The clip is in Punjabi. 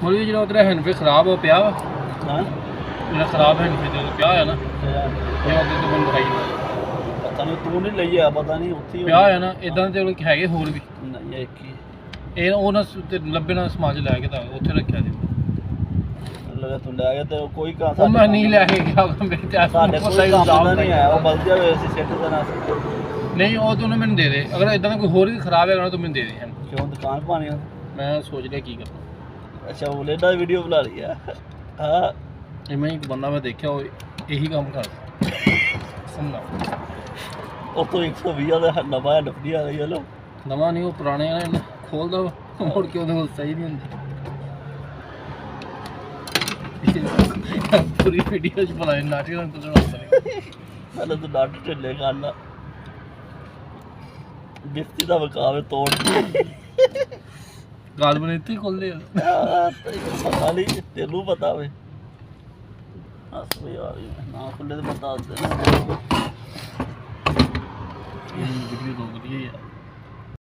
ਮੋਲੀ ਜਿਹੜਾ ਉਧਰ ਹੈਂਡਫੇ ਖਰਾਬ ਹੋ ਪਿਆ ਵਾ ਹਾਂ ਜਿਹੜਾ ਖਰਾਬ ਹੈਂਡਫੇ ਤੇ ਪਿਆ ਹੋਇਆ ਨਾ ਇਹ ਉਹਦੇ ਤੋਂ ਬੰਦ ਖਾਈ ਪਤਾ ਨਹੀਂ ਤੂੰ ਨਹੀਂ ਲਈ ਆ ਪਤਾ ਨਹੀਂ ਉੱਥੇ ਪਿਆ ਹੋਇਆ ਨਾ ਇਦਾਂ ਦੇ ਹੈਗੇ ਹੋਰ ਵੀ ਨਹੀਂ ਇੱਕ ਹੀ ਇਹ ਉਹ ਨਾ ਲੱਭੇ ਨਾ ਸਮਾਜ ਲੈ ਕੇ ਤਾਂ ਉੱਥੇ ਰੱਖਿਆ ਜੀ ਲਗਾ ਤੂੰ ਲੈ ਗਿਆ ਤੇ ਕੋਈ ਕਾ ਉਹ ਮੈਂ ਨਹੀਂ ਲੈ ਕੇ ਗਿਆ ਮੇਰੇ ਤੇ ਸਾਡੇ ਕੋਈ ਕੰਮ ਨਹੀਂ ਆਇਆ ਉਹ ਬਲਦਿਆ ਹੋਇਆ ਸੀ ਸੈੱਟ ਦੇਣਾ ਨਹੀਂ ਉਹ ਤੂੰ ਮੈਨੂੰ ਦੇ ਦੇ ਅਗਰ ਇਦਾਂ ਦਾ ਕੋਈ ਹੋਰ ਵੀ ਖਰਾਬ ਹੈਗਾ ਨਾ ਤੂੰ ਮੈਨੂੰ ਦੇ ਦੇ ਕਿਉਂ ਦੁਕਾਨ ਪਾਣੀ ਮੈਂ ਸੋਚ ਰਿਹਾ ਕੀ ਕਰਨਾ ਅੱਛਾ ਉਹ ਲੈਦਾ ਵੀਡੀਓ ਬਣਾ ਲਈ ਆ ਹਾਂ ਇਹ ਮੈਂ ਇੱਕ ਬੰਦਾ ਮੈਂ ਦੇਖਿਆ ਉਹ ਇਹੀ ਕੰਮ ਕਰਦਾ ਸਮਝਾ ਉਹ ਤੋਂ 120 ਦਾ ਨਵਾਂ ਡੱਬੀ ਆ ਰਹੀ ਹੈ ਲੋ ਨਵਾਂ ਨਹੀਂ ਉਹ ਪੁਰਾਣੇ ਆ ਇਹਨੂੰ ਖੋਲਦਾ ਮੋੜ ਕੇ ਉਹਦੇ ਕੋਲ ਸਹੀ ਨਹੀਂ ਹੁੰਦੀ ਪੂਰੀ ਵੀਡੀਓ ਚ ਬਣਾਈ ਨਾਟਕ ਨਾਲ ਤੁਝੇ ਪਹਿਲਾਂ ਤਾਂ ਡਾਟ ਢਿੱਲੇ ਕਰਨਾ ਬਿਸਤੀ ਦਾ ਵਕਾਵੇ ਤੋੜ ਗਾਲ ਬਣੇ ਇੱਥੇ ਖੋਲਦੇ ਆ ਪਤਾ ਨਹੀਂ ਤੈਨੂੰ ਪਤਾ ਵੇ ਹੱਸ ਵੀ ਆ ਰਹੀ ਨਾ ਖੁੱਲੇ ਤੇ ਬਤਾ ਦੇ ਇਹ ਵੀਡੀਓ ਤੋਂ ਵਧੀਆ ਯਾਰ